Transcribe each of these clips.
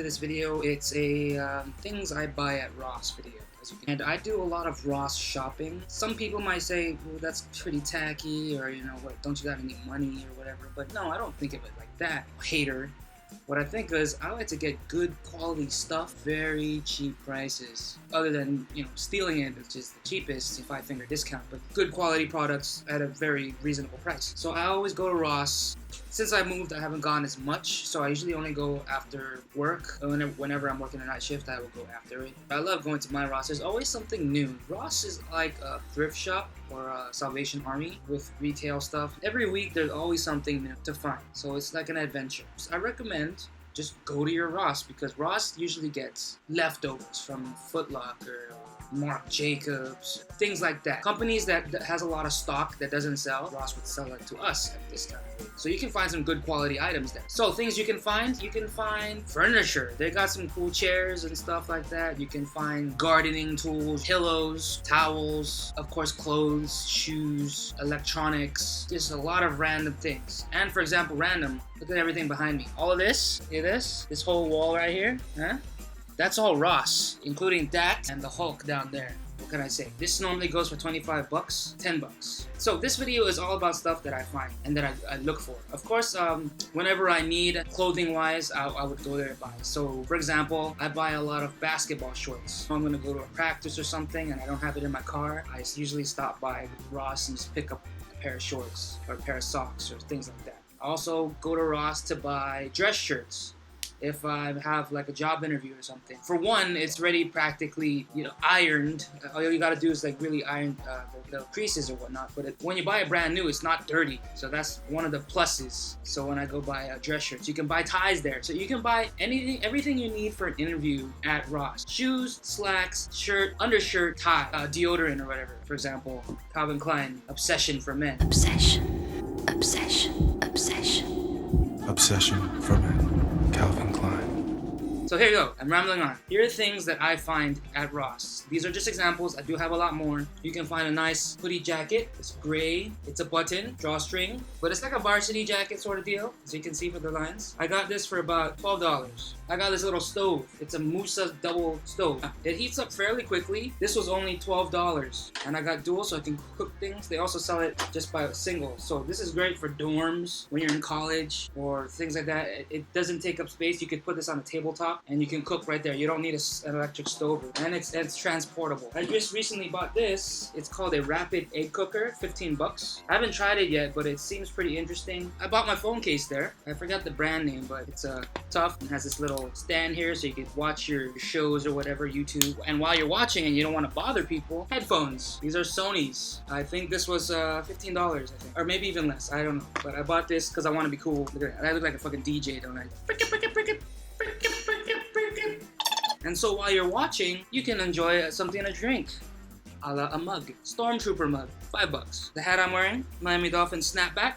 this video. It's a things I buy at Ross video. And I do a lot of Ross shopping. Some people might say, well, that's pretty tacky, or what, don't you got any money or whatever. But no, I don't think of it like that. Hater. What I think is I like to get good quality stuff, very cheap prices. Other than, stealing it, which is the cheapest, 5-finger discount, but good quality products at a very reasonable price. So I always go to Ross. Since I moved, I haven't gone as much, so I usually only go after work. Whenever I'm working a night shift, I will go after it. I love going to my Ross. There's always something new. Ross is like a thrift shop or a Salvation Army with retail stuff. Every week, there's always something new to find, so it's like an adventure. So I recommend just go to your Ross, because Ross usually gets leftovers from Foot Locker, Marc Jacobs, things like that. Companies that has a lot of stock that doesn't sell, Ross would sell it to us at this time. So you can find some good quality items there. So things you can find furniture. They got some cool chairs and stuff like that. You can find gardening tools, pillows, towels, of course clothes, shoes, electronics, just a lot of random things. And for example, look at everything behind me. All of this, this whole wall right here, that's all Ross, including that and the Hulk down there. What can I say? This normally goes for 25 bucks, 10 bucks. So this video is all about stuff that I find and that I look for. Of course, whenever I need clothing wise, I would go there and buy. So for example, I buy a lot of basketball shorts. If I'm gonna go to a practice or something and I don't have it in my car, I usually stop by Ross and just pick up a pair of shorts or a pair of socks or things like that. I also go to Ross to buy dress shirts if I have like a job interview or something. For one, it's already practically ironed. All you gotta do is like really iron the creases or whatnot. But when you buy it brand new, it's not dirty. So that's one of the pluses. So when I go buy dress shirts, you can buy ties there. So you can buy everything you need for an interview at Ross. Shoes, slacks, shirt, undershirt, tie, deodorant or whatever. For example, Calvin Klein, Obsession for Men. Obsession, obsession, obsession. Obsession for Men. Calvin Klein. So here you go, I'm rambling on. Here are things that I find at Ross. These are just examples, I do have a lot more. You can find a nice hoodie jacket. It's gray, it's a button, drawstring, but it's like a varsity jacket sort of deal, as you can see for the lines. I got this for about $12. I got this little stove. It's a Musa double stove. It heats up fairly quickly. This was only $12. And I got dual so I can cook things. They also sell it just by single. So this is great for dorms, when you're in college, or things like that. It doesn't take up space. You could put this on a tabletop and you can cook right there. You don't need an electric stove. And it's transportable. I just recently bought this. It's called a rapid egg cooker, 15 bucks. I haven't tried it yet, but it seems pretty interesting. I bought my phone case there. I forgot the brand name, but it's tough and has this little stand here so you can watch your shows or whatever, YouTube. And while you're watching and you don't want to bother people, headphones. These are Sony's. I think this was $15, I think. Or maybe even less, I don't know. But I bought this because I want to be cool. Look at that. I look like a fucking DJ, don't I? And so while you're watching, you can enjoy something to drink. A mug. Stormtrooper mug. $5. The hat I'm wearing, Miami Dolphins snapback.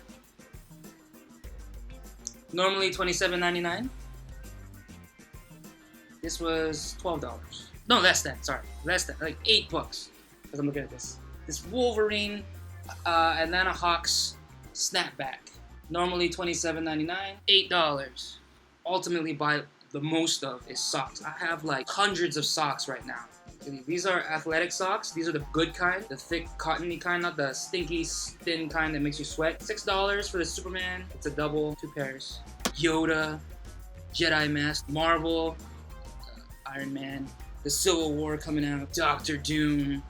Normally $27.99. This was $12. No, less than, like $8. Because I'm looking at this. This Wolverine Atlanta Hawks snapback. Normally $27.99, $8. Ultimately, buy the most of is socks. I have like hundreds of socks right now. These are athletic socks. These are the good kind, the thick, cottony kind, not the stinky, thin kind that makes you sweat. $6 for the Superman. It's a double, 2 pairs. Yoda, Jedi Mask, Marvel, Iron Man, the Civil War coming out, Doctor Doom,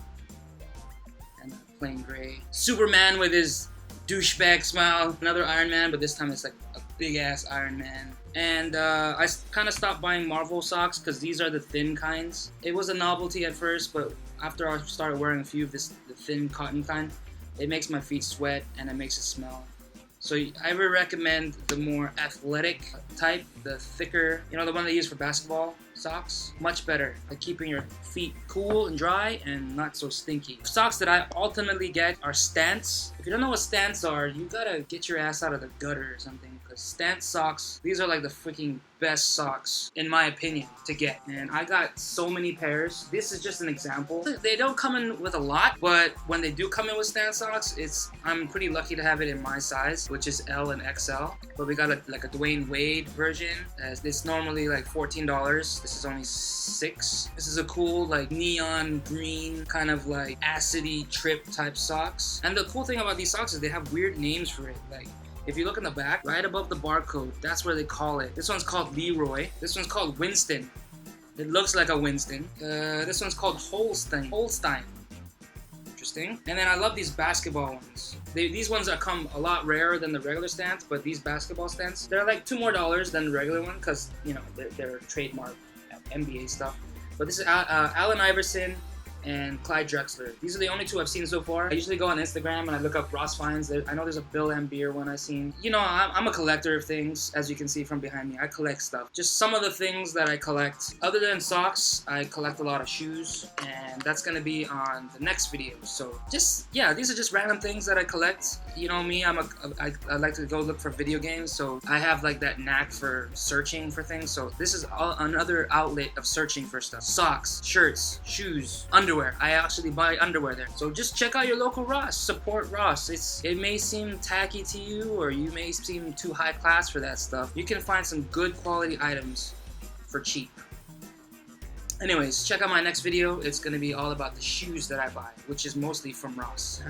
and plain gray. Superman with his douchebag smile. Another Iron Man, but this time it's like a big ass Iron Man. And I kind of stopped buying Marvel socks because these are the thin kinds. It was a novelty at first, but after I started wearing a few of the thin cotton kind, it makes my feet sweat and it makes it smell. So I would recommend the more athletic type, the thicker, the one they use for basketball. socks, much better at keeping your feet cool and dry and not so stinky. Socks that I ultimately get are Stance. If you don't know what Stance are, you gotta get your ass out of the gutter or something, because Stance socks, these are like the freaking best socks in my opinion to get, and I got so many pairs. This is just an example. They don't come in with a lot, but when they do come in with Stance socks, I'm pretty lucky to have it in my size, which is L and XL. But we got like a Dwayne Wade version. It's normally like $14. This is only $6. This is a cool like neon green kind of like acidy trip type socks. And the cool thing about these socks is they have weird names for it. Like, if you look in the back, right above the barcode, that's where they call it. This one's called Leroy. This one's called Winston. It looks like a Winston. This one's called Holstein. Interesting. And then I love these basketball ones. These ones that come a lot rarer than the regular Stance, but these basketball Stance, they're like $2 more than the regular one, because, you know, they're trademark NBA stuff. But this is Allen Iverson and Clyde Drexler. These are the only two I've seen so far. I usually go on Instagram and I look up Ross finds. I know there's a Bill and Beer one I've seen. You know, I'm a collector of things, as you can see from behind me. I collect stuff. Just some of the things that I collect. Other than socks, I collect a lot of shoes, and that's gonna be on the next video. So just, yeah, these are just random things that I collect. You know me, I like to go look for video games, so I have like that knack for searching for things. So this is another outlet of searching for stuff. Socks, shirts, shoes, underwear. I actually buy underwear there. So just check out your local Ross. Support Ross. It may seem tacky to you, or you may seem too high class for that stuff. You can find some good quality items for cheap. Anyways, check out my next video. It's gonna be all about the shoes that I buy, which is mostly from Ross.